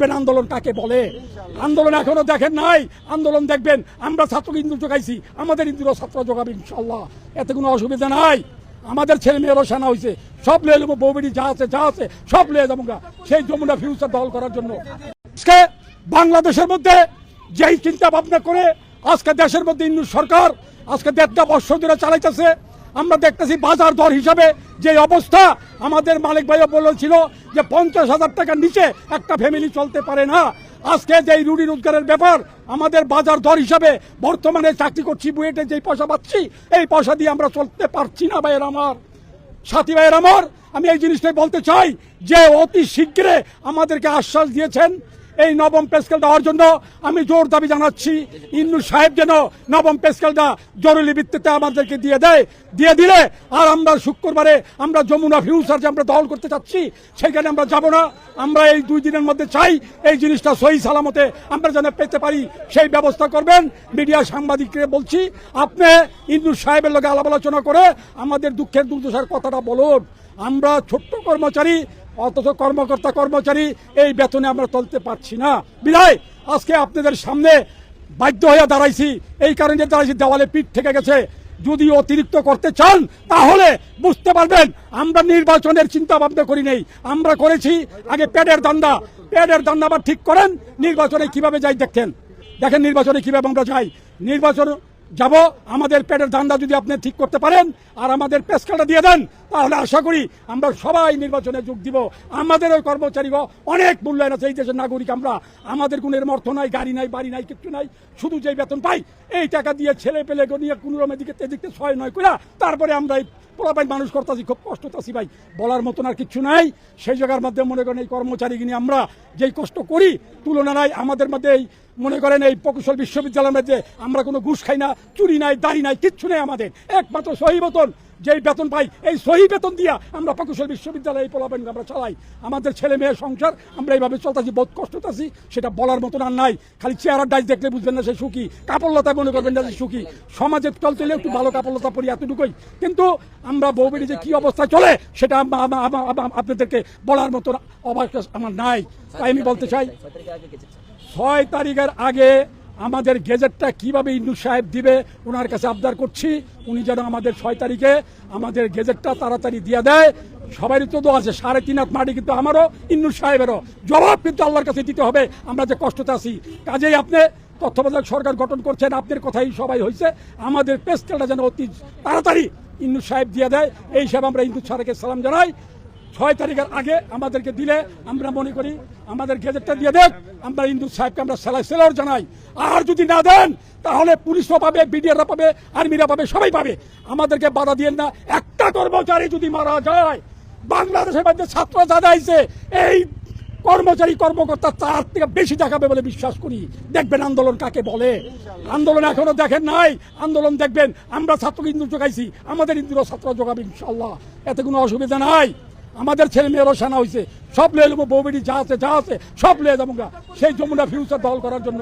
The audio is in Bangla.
আন্দোলন কাকে বলে? আন্দোলন এখনো দেখেন নাই, আন্দোলন দেখবেন। আমরা ছাত্র ইন্দুর যোগাইছি, আমাদের ইন্দুরও ছাত্র যোগাবে ইনশাল্লাহ, এতে কোনো অসুবিধা নাই। আমাদের ছেলে মেয়েরও সেনা হয়েছে, সব লিয়ে নেবো, বৌবেড়ি যা আছে সব লিয়ে যাবো সেই যমুনা ফিউচার দখল করার জন্য। আজকে বাংলাদেশের মধ্যে যেই চিন্তা ভাবনা করে আজকে দেশের মধ্যে ইন্দুর সরকার আজকে 1.5 বছর ধরে চালাইতেছে, আমরা দেখতেছি বাজার দর হিসাবে যে অবস্থা। আমাদের মালিক ভাইও বলেছিল যে 50,000 টাকার নিচে একটা ফ্যামিলি চলতে পারে না। আজকে যে রুটি রোজগারের ব্যাপার, আমাদের বাজার দর হিসাবে বর্তমানে চাকরি করছি, বুয়েটে যেই পয়সা পাচ্ছি এই পয়সা দিয়ে আমরা চলতে পারছি না। ভাইয়ের আমার, সাথী ভাইয়ের আমার, আমি এই জিনিসটাই বলতে চাই যে অতি শীঘ্রে আমাদেরকে আশ্বাস দিয়েছেন এই নবম পে স্কেল দেওয়ার জন্য। আমি জোর দাবি জানাচ্ছি ইন্নু সাহেব যেন নবম পে স্কেলটা জরুরি ভিত্তিতে আমাদেরকে দিয়ে দিলে আর আমরা শুক্রবারে আমরা যমুনা ফিউচার যে আমরা দখল করতে চাচ্ছি সেখানে আমরা যাব না। আমরা এই 2 দিনের মধ্যে চাই এই জিনিসটা সহি সালামতে আমরা যেন পেতে পারি সেই ব্যবস্থা করবেন। মিডিয়া সাংবাদিককে বলছি, আপনি ইন্নু সাহেবের লগে আলাপ আলোচনা করে আমাদের দুঃখের দুর্দশার কথাটা বলুন। আমরা ছোট্ট কর্মচারী, অথচ কর্মচারী এই বেতনে আমরা চলতে পারছি না। বিধায় আজকে আপনাদের সামনে বাধ্য হয়ে দাঁড়াইছি, এই কারণে দাঁড়াইছি দেওয়ালে পিঠ থেকে গেছে। যদি অতিরিক্ত করতে চান তাহলে বুঝতে পারবেন আমরা নির্বাচনের চিন্তা ভাবনা করি নেই, আমরা করেছি আগে পেটের দান্দা আবার ঠিক করেন। নির্বাচনে কিভাবে যাই দেখেন নির্বাচনে কিভাবে আমরা যাই। নির্বাচন যাব, আমাদের পেটের ধান্দা যদি আপনি ঠিক করতে পারেন আর আমাদের পেশকাটা দিয়ে দেন তাহলে আশা করি আমরা সবাই নির্বাচনে যোগ দিব। আমাদের ওই কর্মচারীরা অনেক মূল্যায়ন আছে, এই দেশের নাগরিক আমরা, আমাদের কোনো এরম অর্থ নাই, গাড়ি নাই, বাড়ি নাই, কিচ্ছু নাই, শুধু যেই বেতন পাই এই টাকা দিয়ে ছেলে পেলে নিয়ে কোনো রকম এদিকে 6-9 করে তারপরে আমরা এই পোলাপাই মানুষ করতেছি, খুব কষ্ট আছি ভাই, বলার মতন আর কিচ্ছু নাই। সেই জায়গার মধ্যে মনে করেন এই কর্মচারী নিয়ে আমরা যেই কষ্ট করি তুলনা নাই। আমাদের মধ্যে এই মনে করেন এই প্রকৌশল বিশ্ববিদ্যালয়ের মধ্যে আমরা কোনো ঘুষ খাই না, চুরি নাই, দাড়ি নাই, কিচ্ছু নেই। আমাদের একমাত্র সহি বেতন, যেই বেতন পাই এই সহি বেতন দিয়া আমরা প্রকৌশল বিশ্ববিদ্যালয়ে এই পোলাপাই আমরা চালাই। আমাদের ছেলে মেয়ের সংসার আমরা এইভাবে চলতেছি, বহুত কষ্ট আছি, সেটা বলার মতন আর নাই। খালি চেহারার ডাইস দেখলে বুঝবেন না সে সুখী, কাপড়লতায় মনে করবেন না যে সুখী। সমাজে চলতে একটু ভালো কাপড়লতা পরি এতটুকুই, কিন্তু আমরা বউবেড়ি যে কি অবস্থায় চলে সেটা আপনাদেরকে বলার মতন অবকাশ আমার নাই। তাই আমি বলতে চাই 6 তারিখের আগে আমাদের গেজেটটা কিভাবে ইন্নু সাহেব দিবে ওনার কাছে আবদার করছি, উনি যেন আমাদের 6 তারিখে আমাদের গেজেটটা তাড়াতাড়ি দিয়ে দেয়। সবারই তো আছে 3.5 হাত মাটি, কিন্তু আমারও ইন্নু সাহেবেরও জবাব কিন্তু আল্লাহর কাছে দিতে হবে আমরা যে কষ্টতে আছি। কাজেই আপনি তত্ত্বাবধায়ক সরকার গঠন করছেন, আপনার কথাই সবাই হয়েছে, আমাদের পে স্কেলটা যেন অতি তাড়াতাড়ি ইন্নু সাহেব দিয়ে দেয় এই হিসাবে আমরা ইন্দু স্যারকে সালাম জানাই। 6 তারিখের আগে আমাদেরকে দিলে আমরা মনে করি আমাদের গেজেটটা দিয়ে দেন, আমরা ইন্দু সাহেবকে আমরা সেলার জানাই। আর যদি না দেন তাহলে পুলিশও পাবে, বিডিআররা পাবে, আর্মিরা পাবে, সবাই পাবে। আমাদেরকে বাধা দিয়েন না। একটা কর্মচারী যদি মারা যায়, বাংলাদেশের মধ্যে ছাত্র যারা আইছে এই কর্মচারী কর্মকর্তা তার থেকে বেশি দেখাবে বলে বিশ্বাস করি। দেখবেন আন্দোলন কাকে বলে। আন্দোলন এখনো দেখেন নাই, আন্দোলন দেখবেন। আমরা ছাত্র ইন্দুর যোগাইছি, আমাদের ইন্দুরও ছাত্র যোগাবে ইনশাল্লাহ, এতে কোনো অসুবিধা নাই। আমাদের ছেলে মেয়েরও সেনা হয়েছে, সব লিয়ে নেবো, বৌবেড়ি যা আছে সব লিয়ে যাবো সেই যমুনা ফিউচার দখল করার জন্য।